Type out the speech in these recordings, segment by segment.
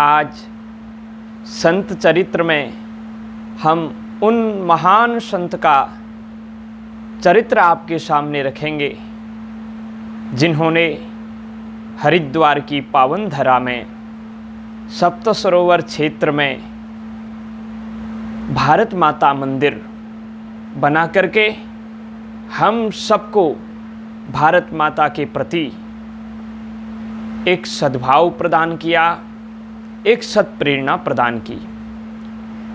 आज संत चरित्र में हम उन महान संत का चरित्र आपके सामने रखेंगे जिन्होंने हरिद्वार की पावन धरा में सप्त सरोवर क्षेत्र में भारत माता मंदिर बना करके हम सबको भारत माता के प्रति एक सद्भाव प्रदान किया, एक सत्प्रेरणा प्रदान की।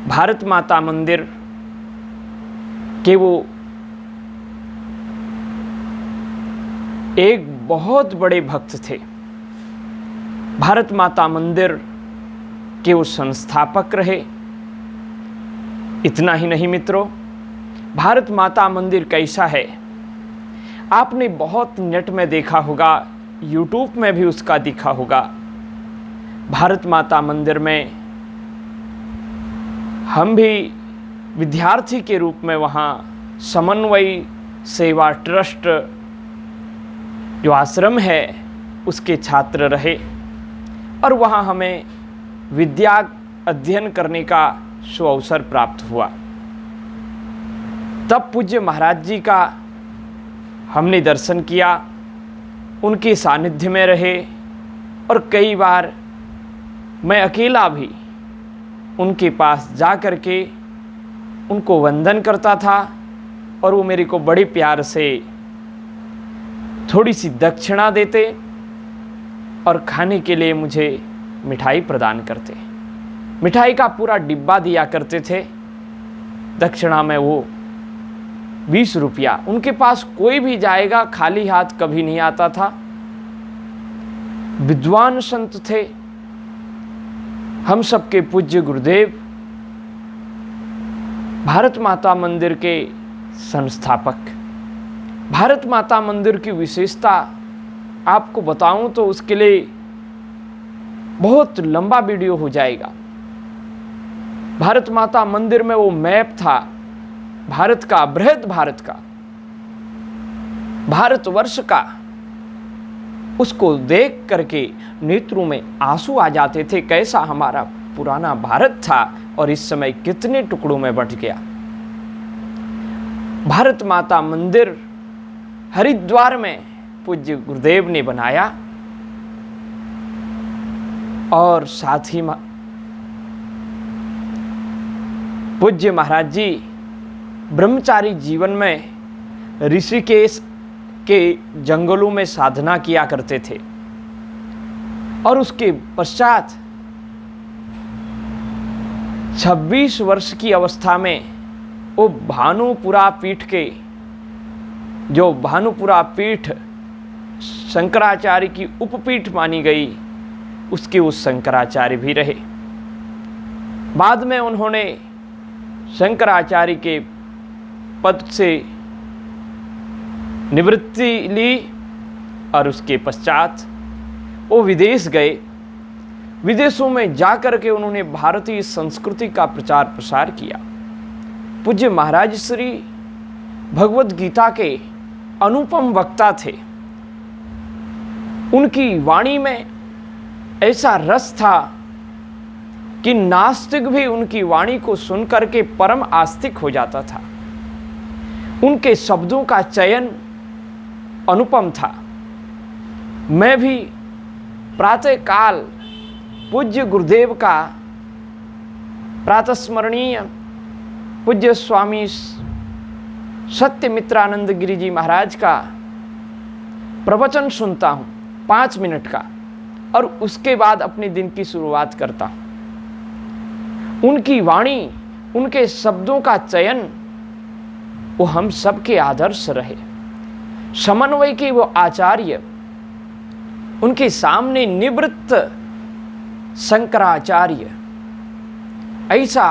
भारत माता मंदिर के वो एक बहुत बड़े भक्त थे। भारत माता मंदिर के वो संस्थापक रहे। इतना ही नहीं मित्रों, भारत माता मंदिर कैसा है आपने बहुत नेट में देखा होगा, यूट्यूब में भी उसका दिखा होगा। भारत माता मंदिर में हम भी विद्यार्थी के रूप में वहाँ समन्वय सेवा ट्रस्ट जो आश्रम है उसके छात्र रहे और वहाँ हमें विद्या अध्ययन करने का सुअवसर प्राप्त हुआ। तब पूज्य महाराज जी का हमने दर्शन किया, उनके सानिध्य में रहे और कई बार मैं अकेला भी उनके पास जा कर के उनको वंदन करता था और वो मेरे को बड़े प्यार से थोड़ी सी दक्षिणा देते और खाने के लिए मुझे मिठाई प्रदान करते। मिठाई का पूरा डिब्बा दिया करते थे। दक्षिणा में वो 20 रुपया। उनके पास कोई भी जाएगा खाली हाथ कभी नहीं आता था। विद्वान संत थे, हम सबके पूज्य गुरुदेव, भारत माता मंदिर के संस्थापक। भारत माता मंदिर की विशेषता आपको बताऊं तो उसके लिए बहुत लंबा वीडियो हो जाएगा। भारत माता मंदिर में वो मैप था भारत का, बृहद भारत का, भारतवर्ष का। उसको देख करके नेत्रों में आंसू आ जाते थे। कैसा हमारा पुराना भारत था और इस समय कितने टुकड़ों में बंट गया। भारत माता मंदिर हरिद्वार में पूज्य गुरुदेव ने बनाया और साथ ही पूज्य महाराज जी ब्रह्मचारी जीवन में ऋषिकेश के जंगलों में साधना किया करते थे और उसके पश्चात 26 वर्ष की अवस्था में वो भानुपुरा पीठ के, जो भानुपुरा पीठ शंकराचार्य की उपपीठ मानी गई, उसके उस शंकराचार्य भी रहे। बाद में उन्होंने शंकराचार्य के पद से निवृत्ति ली और उसके पश्चात वो विदेश गए। विदेशों में जाकर के उन्होंने भारतीय संस्कृति का प्रचार प्रसार किया। पूज्य महाराज श्री भगवद गीता के अनुपम वक्ता थे। उनकी वाणी में ऐसा रस था कि नास्तिक भी उनकी वाणी को सुनकर के परम आस्तिक हो जाता था। उनके शब्दों का चयन अनुपम था। मैं भी प्रातः काल पूज्य गुरुदेव का, प्रातस्मरणीय पूज्य स्वामी सत्यमित्रानंद गिरि जी महाराज का प्रवचन सुनता हूँ 5 मिनट का और उसके बाद अपने दिन की शुरुआत करता हूँ। उनकी वाणी, उनके शब्दों का चयन वो हम सबके आदर्श रहे। समन्वय के वो आचार्य, उनके सामने निवृत्त शंकराचार्य, ऐसा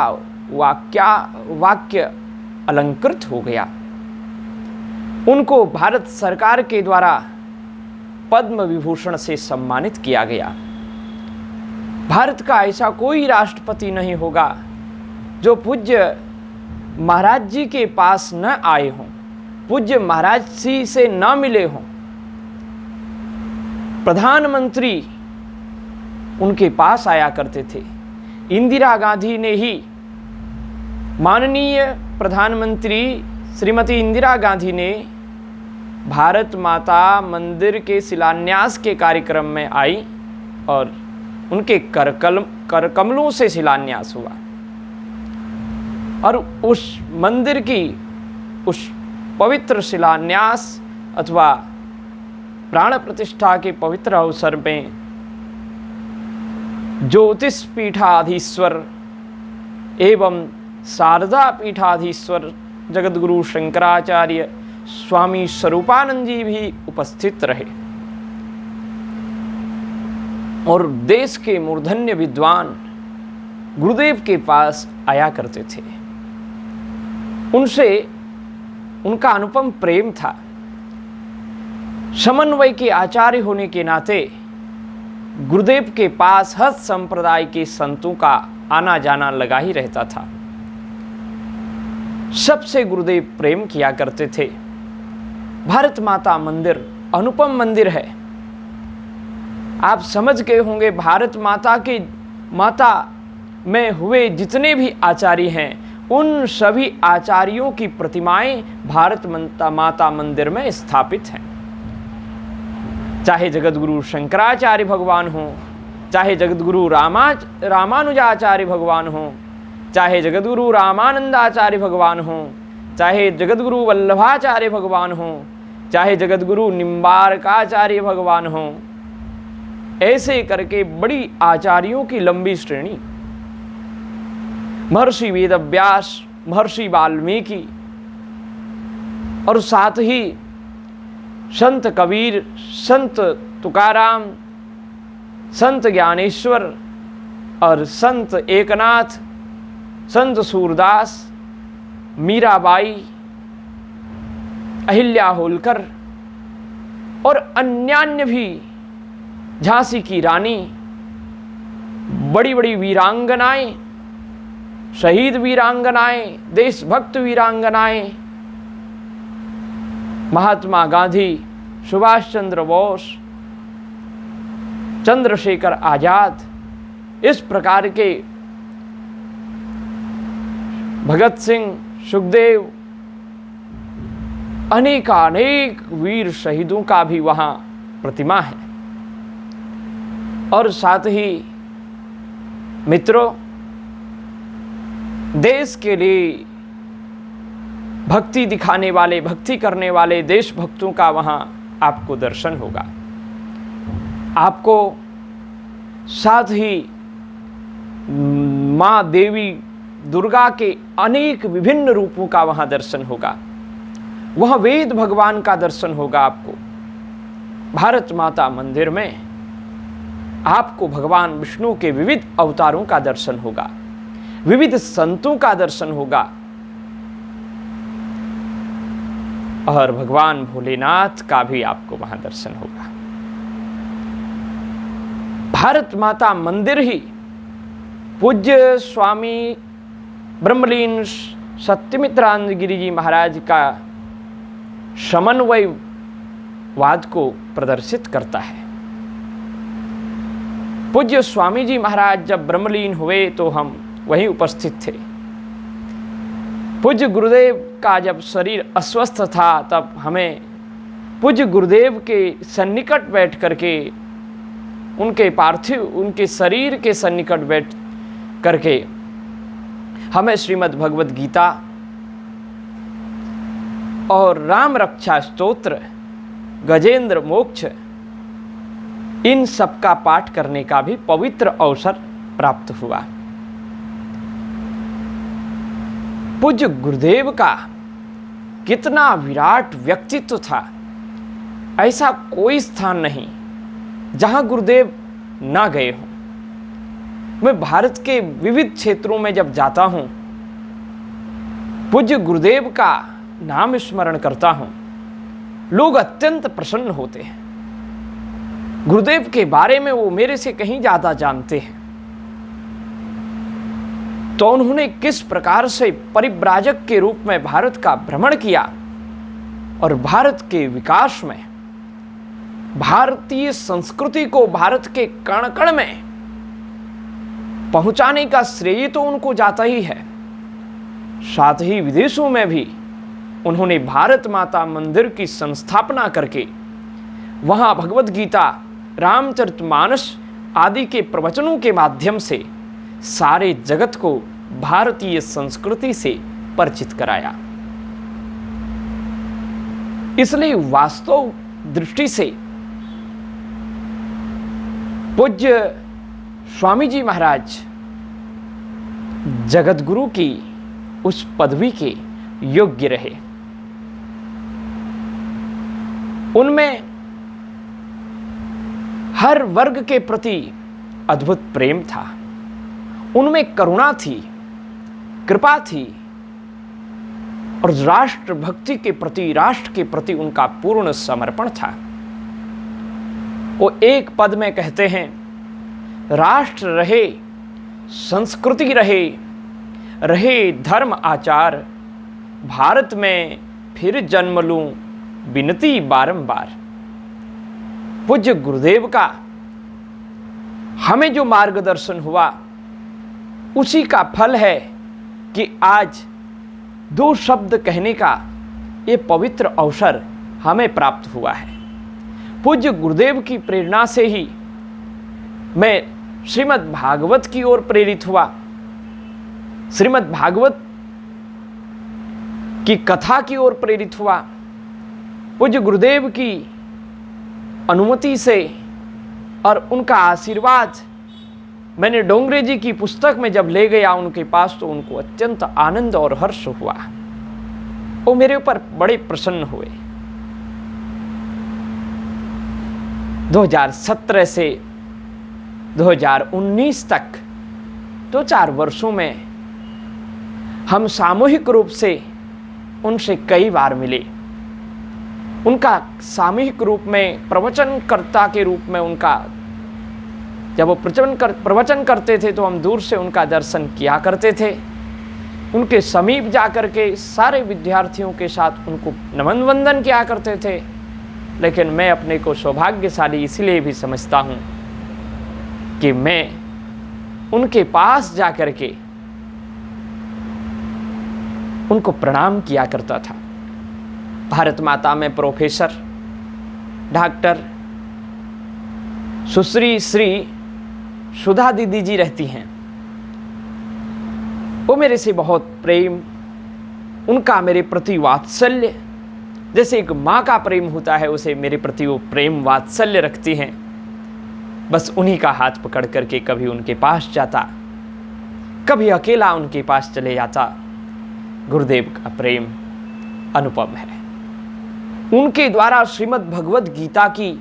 वाक्य अलंकृत हो गया। उनको भारत सरकार के द्वारा पद्म विभूषण से सम्मानित किया गया। भारत का ऐसा कोई राष्ट्रपति नहीं होगा जो पूज्य महाराज जी के पास न आए हों, पूज्य महाराज जी से न मिले हों। प्रधानमंत्री उनके पास आया करते थे। इंदिरा गांधी ने ही, माननीय प्रधानमंत्री श्रीमती इंदिरा गांधी ने भारत माता मंदिर के शिलान्यास के कार्यक्रम में आई और उनके करकमलों से शिलान्यास हुआ और उस मंदिर की उस पवित्र शिलान्यास अथवा प्राण प्रतिष्ठा के पवित्र अवसर में ज्योतिष पीठाधीश्वर एवं शारदा पीठाधीश्वर जगद्गुरु शंकराचार्य स्वामी स्वरूपानंद जी भी उपस्थित रहे और देश के मूर्धन्य विद्वान गुरुदेव के पास आया करते थे। उनसे उनका अनुपम प्रेम था। समन्वय के आचार्य होने के नाते गुरुदेव के पास हर संप्रदाय के संतों का आना जाना लगा ही रहता था। सबसे गुरुदेव प्रेम किया करते थे। भारत माता मंदिर अनुपम मंदिर है। आप समझ गए होंगे, भारत माता में हुए जितने भी आचार्य हैं उन सभी आचार्यों की प्रतिमाएं भारत माता मंदिर में स्थापित हैं। चाहे जगद्गुरु शंकराचार्य भगवान हो, चाहे जगद्गुरु रामानुजाचार्य भगवान हो, चाहे जगद्गुरु रामानंदाचार्य भगवान हो, चाहे जगद्गुरु वल्लभाचार्य भगवान हो, चाहे जगद्गुरु निम्बारकाचार्य भगवान हो, ऐसे करके बड़ी आचार्यों की लंबी श्रेणी, महर्षि वेदव्यास, महर्षि वाल्मीकि और साथ ही संत कबीर, संत तुकाराम, संत ज्ञानेश्वर और संत एकनाथ, संत सूरदास, मीराबाई, अहिल्या होलकर और अन्यान्य भी, झांसी की रानी, बड़ी बड़ी वीरांगनाएं, शहीद वीरांगनाएं, देशभक्त वीरांगनाएं, महात्मा गांधी, सुभाष चंद्र बोस, चंद्रशेखर आजाद, इस प्रकार के भगत सिंह, सुखदेव, अनेकानेक वीर शहीदों का भी वहां प्रतिमा है। और साथ ही मित्रों, देश के लिए भक्ति दिखाने वाले, भक्ति करने वाले देशभक्तों का वहां आपको दर्शन होगा। आपको साथ ही मां देवी दुर्गा के अनेक विभिन्न रूपों का वहां दर्शन होगा। वहां वेद भगवान का दर्शन होगा। आपको भारत माता मंदिर में आपको भगवान विष्णु के विविध अवतारों का दर्शन होगा, विविध संतों का दर्शन होगा और भगवान भोलेनाथ का भी आपको वहां दर्शन होगा। भारत माता मंदिर ही पूज्य स्वामी ब्रह्मलीन सत्यमित्रानंद गिरि जी महाराज का समन्वयवाद को प्रदर्शित करता है। पूज्य स्वामी जी महाराज जब ब्रह्मलीन हुए तो हम वहीं उपस्थित थे। पूज्य गुरुदेव का जब शरीर अस्वस्थ था तब हमें पूज्य गुरुदेव के सन्निकट बैठ करके, उनके पार्थिव, उनके शरीर के सन्निकट बैठ करके हमें श्रीमद् भगवद गीता और राम रक्षा स्तोत्र, गजेंद्र मोक्ष, इन सब का पाठ करने का भी पवित्र अवसर प्राप्त हुआ। पूज्य गुरुदेव का कितना विराट व्यक्तित्व था। ऐसा कोई स्थान नहीं जहां गुरुदेव ना गए हों। मैं भारत के विविध क्षेत्रों में जब जाता हूं, पूज्य गुरुदेव का नाम स्मरण करता हूं, लोग अत्यंत प्रसन्न होते हैं। गुरुदेव के बारे में वो मेरे से कहीं ज्यादा जानते हैं। तो उन्होंने किस प्रकार से परिव्राजक के रूप में भारत का भ्रमण किया और भारत के विकास में, भारतीय संस्कृति को भारत के कण कण में पहुंचाने का श्रेय तो उनको जाता ही है, साथ ही विदेशों में भी उन्होंने भारत माता मंदिर की संस्थापना करके वहां भगवद गीता, रामचरितमानस आदि के प्रवचनों के माध्यम से सारे जगत को भारतीय संस्कृति से परिचित कराया। इसलिए वास्तव दृष्टि से पूज्य स्वामी जी महाराज जगत गुरु की उस पदवी के योग्य रहे। उनमें हर वर्ग के प्रति अद्भुत प्रेम था, उनमें करुणा थी, कृपा थी और राष्ट्र भक्ति के प्रति, राष्ट्र के प्रति उनका पूर्ण समर्पण था। वो एक पद में कहते हैं, राष्ट्र रहे, संस्कृति रहे, रहे धर्म आचार, भारत में फिर जन्म लूं विनती बारंबार। पूज्य गुरुदेव का हमें जो मार्गदर्शन हुआ उसी का फल है कि आज दो शब्द कहने का ये पवित्र अवसर हमें प्राप्त हुआ है। पूज्य गुरुदेव की प्रेरणा से ही मैं श्रीमद् भागवत की ओर प्रेरित हुआ। श्रीमद् भागवत की कथा की ओर प्रेरित हुआ। पूज्य गुरुदेव की अनुमति से और उनका आशीर्वाद मैंने डोंगरे जी की पुस्तक में जब ले गया उनके पास, तो उनको अत्यंत आनंद और हर्ष हुआ। वो मेरे ऊपर बड़े प्रसन्न हुए। 2017 से 2019 तक 2-4 वर्षों में हम सामूहिक रूप से उनसे कई बार मिले। उनका सामूहिक रूप में प्रवचनकर्ता के रूप में उनका, जब वो प्रवचन करते थे तो हम दूर से उनका दर्शन किया करते थे। उनके समीप जा कर के सारे विद्यार्थियों के साथ उनको नमन वंदन किया करते थे। लेकिन मैं अपने को सौभाग्यशाली इसलिए भी समझता हूँ कि मैं उनके पास जा कर के उनको प्रणाम किया करता था। भारत माता में प्रोफेसर डॉक्टर सुश्री श्री सुधा दीदी जी रहती हैं। वो मेरे से बहुत प्रेम, उनका मेरे प्रति वात्सल्य, जैसे एक माँ का प्रेम होता है उसे मेरे प्रति वो प्रेम वात्सल्य रखती हैं। बस उन्हीं का हाथ पकड़ करके कभी उनके पास जाता, कभी अकेला उनके पास चले जाता। गुरुदेव का प्रेम अनुपम है। उनके द्वारा श्रीमद् भगवद गीता की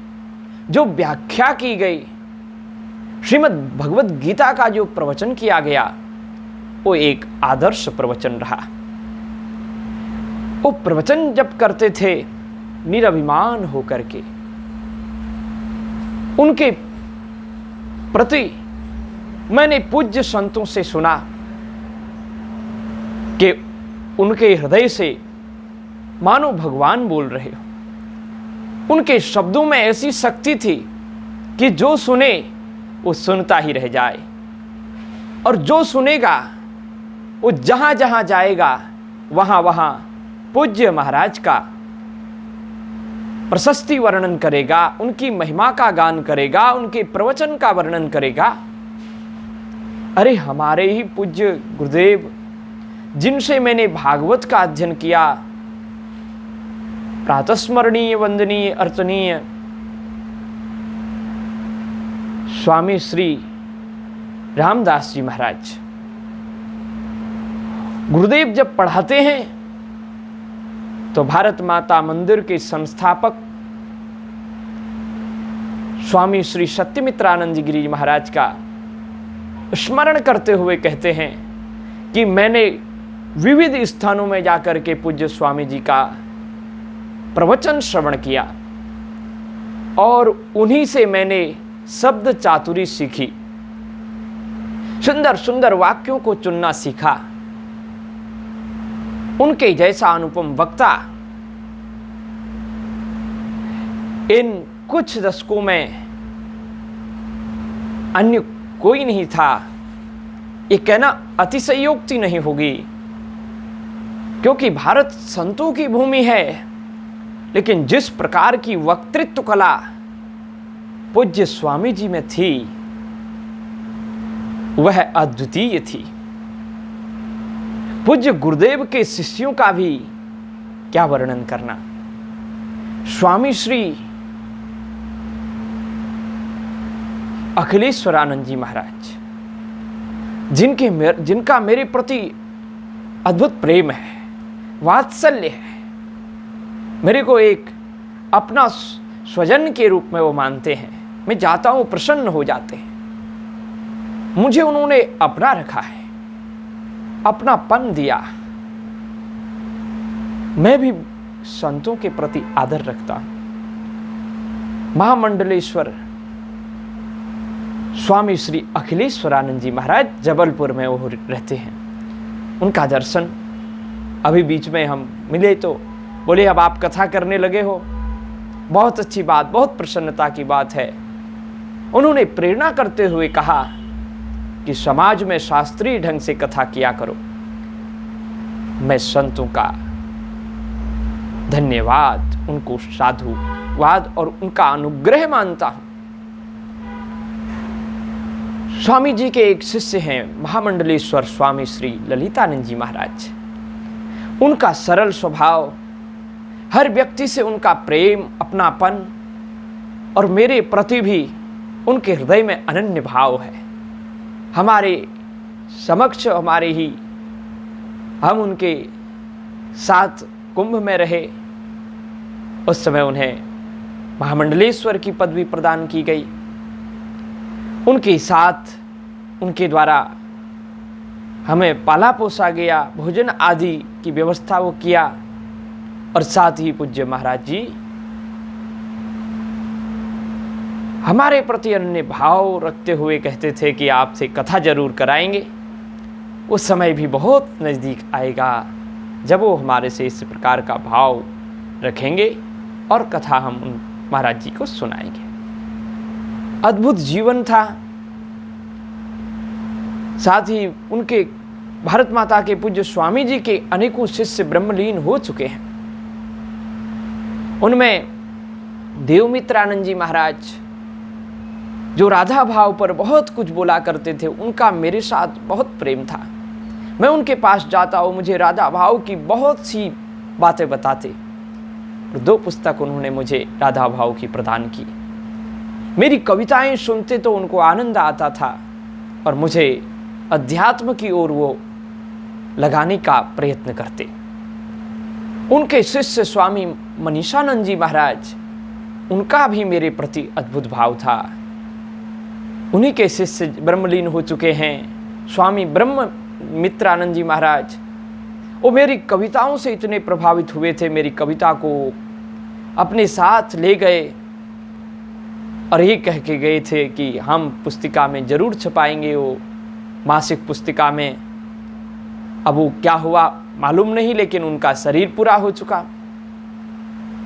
जो व्याख्या की गई, श्रीमद् भगवद गीता का जो प्रवचन किया गया, वो एक आदर्श प्रवचन रहा। वो प्रवचन जब करते थे निरभिमान होकर के, उनके प्रति मैंने पूज्य संतों से सुना कि उनके हृदय से मानो भगवान बोल रहे हो। उनके शब्दों में ऐसी शक्ति थी कि जो सुने वो सुनता ही रह जाए, और जो सुनेगा वो जहां जहां जाएगा वहां वहां पूज्य महाराज का प्रशस्ति वर्णन करेगा, उनकी महिमा का गान करेगा, उनके प्रवचन का वर्णन करेगा। अरे हमारे ही पूज्य गुरुदेव जिनसे मैंने भागवत का अध्ययन किया, प्रातस्मरणीय वंदनीय अर्चनीय स्वामी श्री रामदास जी महाराज, गुरुदेव जब पढ़ाते हैं तो भारत माता मंदिर के संस्थापक स्वामी श्री सत्यमित्रानंद जी गिरी महाराज का स्मरण करते हुए कहते हैं कि मैंने विविध स्थानों में जाकर के पूज्य स्वामी जी का प्रवचन श्रवण किया और उन्हीं से मैंने शब्द चातुरी सीखी, सुंदर सुंदर वाक्यों को चुनना सीखा। उनके जैसा अनुपम वक्ता इन कुछ दशकों में अन्य कोई नहीं था। ये कहना अतिशयोक्ति नहीं होगी, क्योंकि भारत संतों की भूमि है। लेकिन जिस प्रकार की वक्तृत्व कला पूज्य स्वामी जी में थी वह अद्वितीय थी। पूज्य गुरुदेव के शिष्यों का भी क्या वर्णन करना। स्वामी श्री अखिलेश्वरानंद जी महाराज, जिनका मेरे प्रति अद्भुत प्रेम है, वात्सल्य है, मेरे को एक अपना स्वजन के रूप में वो मानते हैं। मैं जाता हूं प्रसन्न हो जाते हैं। मुझे उन्होंने अपना रखा है, अपनापन दिया। मैं भी संतों के प्रति आदर रखता हूं। महामंडलेश्वर स्वामी श्री अखिलेश्वरानंद जी महाराज जबलपुर में वो रहते हैं। उनका दर्शन अभी बीच में हम मिले तो बोले अब आप कथा करने लगे हो, बहुत अच्छी बात, बहुत प्रसन्नता की बात है। उन्होंने प्रेरणा करते हुए कहा कि समाज में शास्त्रीय ढंग से कथा किया करो। मैं संतों का धन्यवाद, उनको साधुवाद और उनका अनुग्रह मानता हूं। स्वामी जी के एक शिष्य हैं महामंडलेश्वर स्वामी श्री ललितानंद जी महाराज। उनका सरल स्वभाव, हर व्यक्ति से उनका प्रेम, अपनापन और मेरे प्रति भी उनके हृदय में अनन्य भाव है। हमारे समक्ष हम उनके साथ कुंभ में रहे, उस समय उन्हें महामंडलेश्वर की पदवी प्रदान की गई। उनके साथ उनके द्वारा हमें पाला पोसा गया, भोजन आदि की व्यवस्था वो किया। और साथ ही पूज्य महाराज जी हमारे प्रति अन्य भाव रखते हुए कहते थे कि आपसे कथा जरूर कराएंगे। उस समय भी बहुत नज़दीक आएगा जब वो हमारे से इस प्रकार का भाव रखेंगे और कथा हम उन महाराज जी को सुनाएंगे। अद्भुत जीवन था। साथ ही उनके भारत माता के पूज्य स्वामी जी के अनेकों शिष्य ब्रह्मलीन हो चुके हैं। उनमें देवमित्रानंद जी महाराज जो राधा भाव पर बहुत कुछ बोला करते थे, उनका मेरे साथ बहुत प्रेम था। मैं उनके पास जाता हूँ, मुझे राधा भाव की बहुत सी बातें बताते और 2 पुस्तक उन्होंने मुझे राधा भाव की प्रदान की। मेरी कविताएं सुनते तो उनको आनंद आता था और मुझे अध्यात्म की ओर वो लगाने का प्रयत्न करते। उनके शिष्य स्वामी मनीषानंद जी महाराज, उनका भी मेरे प्रति अद्भुत भाव था। उन्हीं के शिष्य ब्रह्मलीन हो चुके हैं स्वामी ब्रह्म मित्रानंद जी महाराज। वो मेरी कविताओं से इतने प्रभावित हुए थे, मेरी कविता को अपने साथ ले गए और ये कह के गए थे कि हम पुस्तिका में जरूर छपाएंगे, वो मासिक पुस्तिका में। अब वो क्या हुआ मालूम नहीं, लेकिन उनका शरीर पूरा हो चुका।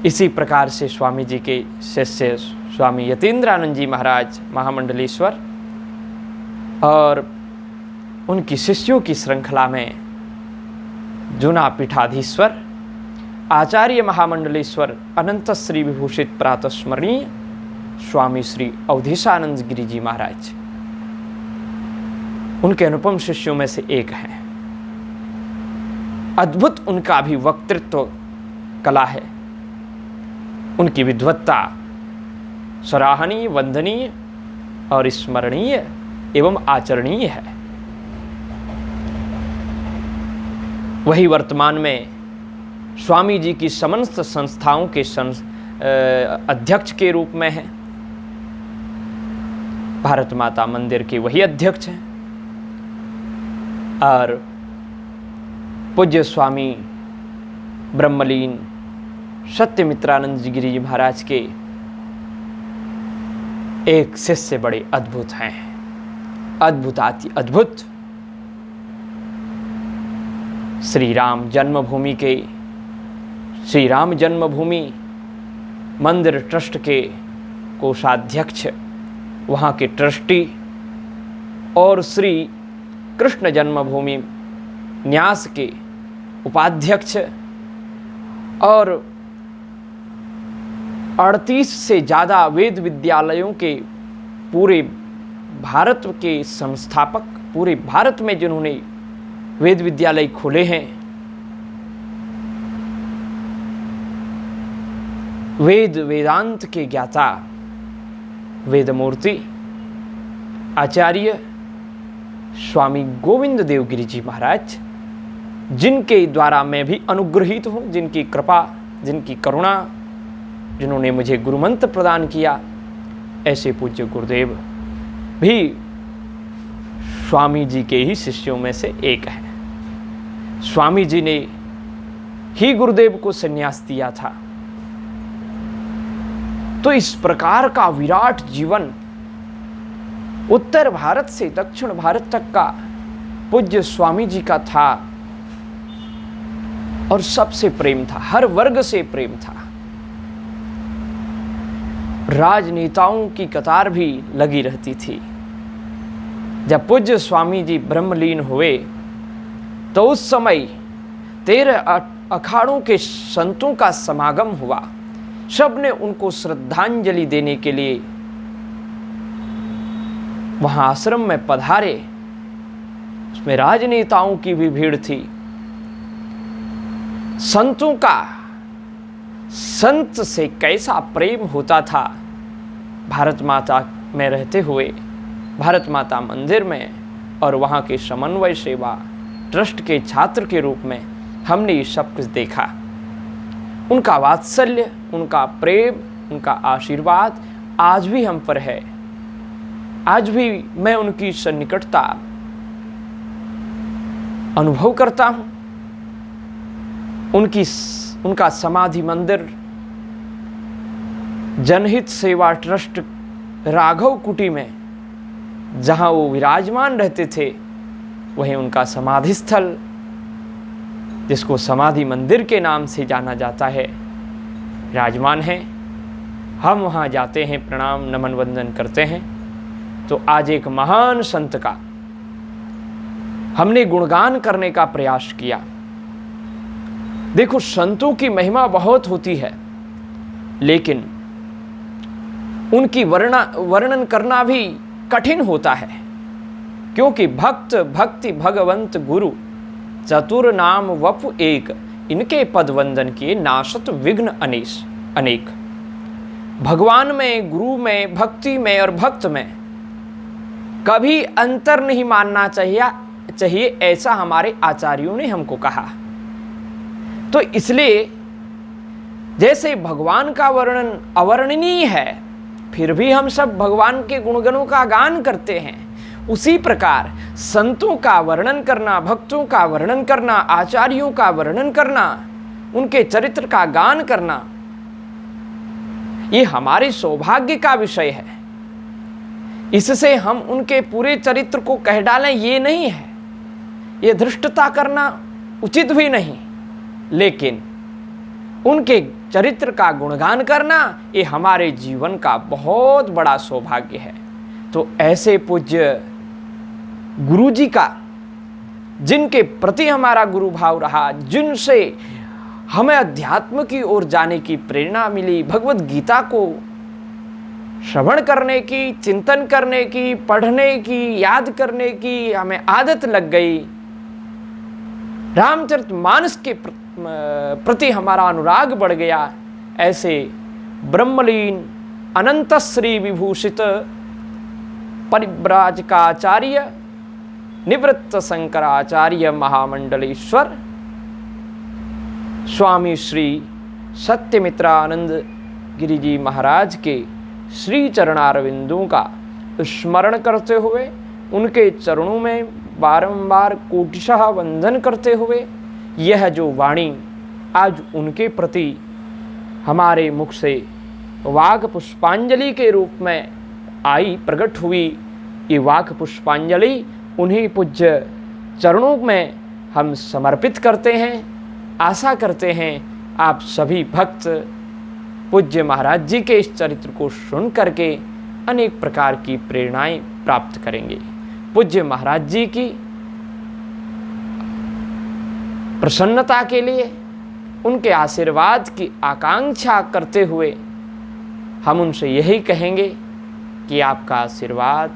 इसी प्रकार से स्वामी जी के शिष्य स्वामी यतीन्द्रानंद जी महाराज महामंडलेश्वर और उनकी शिष्यों की श्रृंखला में जूना पीठाधीश्वर आचार्य महामंडलेश्वर अनंत श्री विभूषित प्रातस्मरणीय स्वामी श्री अवधेशानंद गिरी जी महाराज उनके अनुपम शिष्यों में से एक हैं। अद्भुत उनका भी वक्तृत्व कला है। उनकी विद्वत्ता सराहनीय, वंदनीय और स्मरणीय एवं आचरणीय है। वही वर्तमान में स्वामी जी की समस्त संस्थाओं के अध्यक्ष के रूप में हैं। भारत माता मंदिर के वही अध्यक्ष हैं और पूज्य स्वामी ब्रह्मलीन सत्यमित्रानंद जी गिरी जी महाराज के एक शिष्य बड़े अद्भुत हैं, अद्भुताति अद्भुत। श्री राम जन्मभूमि के श्री राम जन्मभूमि मंदिर ट्रस्ट के कोषाध्यक्ष, वहाँ के ट्रस्टी और श्री कृष्ण जन्मभूमि न्यास के उपाध्यक्ष और 38 से ज़्यादा वेद विद्यालयों के पूरे भारत के संस्थापक, पूरे भारत में जिन्होंने वेद विद्यालय खोले हैं, वेद वेदांत के ज्ञाता वेदमूर्ति आचार्य स्वामी गोविंद देव गिरि जी महाराज, जिनके द्वारा मैं भी अनुग्रहित हूँ, जिनकी कृपा, जिनकी करुणा, जिन्होंने मुझे गुरुमंत्र प्रदान किया, ऐसे पूज्य गुरुदेव भी स्वामी जी के ही शिष्यों में से एक है। स्वामी जी ने ही गुरुदेव को संन्यास दिया था। तो इस प्रकार का विराट जीवन उत्तर भारत से दक्षिण भारत तक का पूज्य स्वामी जी का था और सबसे प्रेम था, हर वर्ग से प्रेम था। राजनेताओं की कतार भी लगी रहती थी। जब पूज्य स्वामी जी ब्रह्मलीन हुए तो उस समय 13 अखाड़ों के संतों का समागम हुआ। सब ने उनको श्रद्धांजलि देने के लिए वहां आश्रम में पधारे। उसमें राजनेताओं की भी भीड़ थी। संतों का संत से कैसा प्रेम होता था, भारत माता में रहते हुए, भारत माता मंदिर में और वहाँ के समन्वय सेवा ट्रस्ट के छात्र के रूप में हमने ये सब कुछ देखा। उनका वात्सल्य, उनका प्रेम, उनका आशीर्वाद आज भी हम पर है। आज भी मैं उनकी सन्निकटता अनुभव करता हूँ। उनका समाधि मंदिर जनहित सेवा ट्रस्ट राघव कुटी में जहाँ वो विराजमान रहते थे, वहीं उनका समाधि स्थल, जिसको समाधि मंदिर के नाम से जाना जाता है, विराजमान है। हम वहाँ जाते हैं, प्रणाम नमन वंदन करते हैं। तो आज एक महान संत का हमने गुणगान करने का प्रयास किया। देखो, संतों की महिमा बहुत होती है, लेकिन उनकी वर्णन करना भी कठिन होता है, क्योंकि भक्त भक्ति भगवंत गुरु चतुर नाम वपु एक, इनके पद वंदन किए नाशत विघ्न अनेक। भगवान में, गुरु में, भक्ति में और भक्त में कभी अंतर नहीं मानना चाहिए, ऐसा हमारे आचार्यों ने हमको कहा। तो इसलिए जैसे भगवान का वर्णन अवर्णनीय है, फिर भी हम सब भगवान के गुणगणों का गान करते हैं, उसी प्रकार संतों का वर्णन करना, भक्तों का वर्णन करना, आचार्यों का वर्णन करना, उनके चरित्र का गान करना, ये हमारे सौभाग्य का विषय है। इससे हम उनके पूरे चरित्र को कह डालें, ये नहीं है, ये धृष्टता करना उचित भी नहीं, लेकिन उनके चरित्र का गुणगान करना ये हमारे जीवन का बहुत बड़ा सौभाग्य है। तो ऐसे पूज्य गुरु जी का, जिनके प्रति हमारा गुरु भाव रहा, जिनसे हमें अध्यात्म की ओर जाने की प्रेरणा मिली, भगवत गीता को श्रवण करने की, चिंतन करने की, पढ़ने की, याद करने की हमें आदत लग गई, रामचरितमानस के प्रति हमारा अनुराग बढ़ गया, ऐसे ब्रह्मलीन अनंत श्री विभूषित परिव्राजकाचार्य निवृत्त शंकराचार्य महामंडलेश्वर स्वामी श्री सत्यमित्रानंद गिरि जी महाराज के श्री चरणारविंदों का स्मरण करते हुए, उनके चरणों में बारंबार कोटिशः वंदन करते हुए, यह जो वाणी आज उनके प्रति हमारे मुख से वाक पुष्पांजलि के रूप में आई, प्रकट हुई, ये वाक पुष्पांजलि उन्हीं पूज्य चरणों में हम समर्पित करते हैं। आशा करते हैं आप सभी भक्त पूज्य महाराज जी के इस चरित्र को सुन करके अनेक प्रकार की प्रेरणाएं प्राप्त करेंगे। पूज्य महाराज जी की प्रसन्नता के लिए, उनके आशीर्वाद की आकांक्षा करते हुए हम उनसे यही कहेंगे कि आपका आशीर्वाद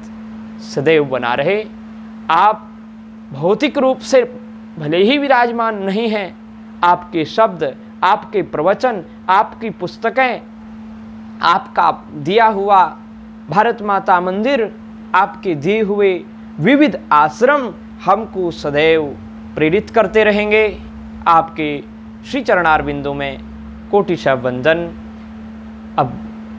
सदैव बना रहे। आप भौतिक रूप से भले ही विराजमान नहीं हैं, आपके शब्द, आपके प्रवचन, आपकी पुस्तकें, आपका दिया हुआ भारत माता मंदिर, आपके दिए हुए विविध आश्रम हमको सदैव प्रेरित करते रहेंगे। आपके श्री चरणारविंदों में कोटिशः वंदन। अब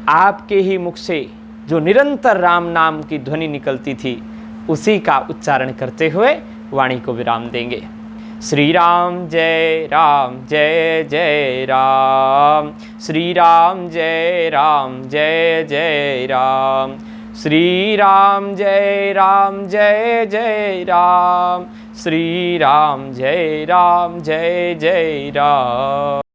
आपके ही मुख से जो निरंतर राम नाम की ध्वनि निकलती थी, उसी का उच्चारण करते हुए वाणी को विराम देंगे। श्री राम जय राम जय जय राम, श्री राम जय राम जय जय राम, श्री राम जय राम जय जय राम, श्री राम जय जय राम।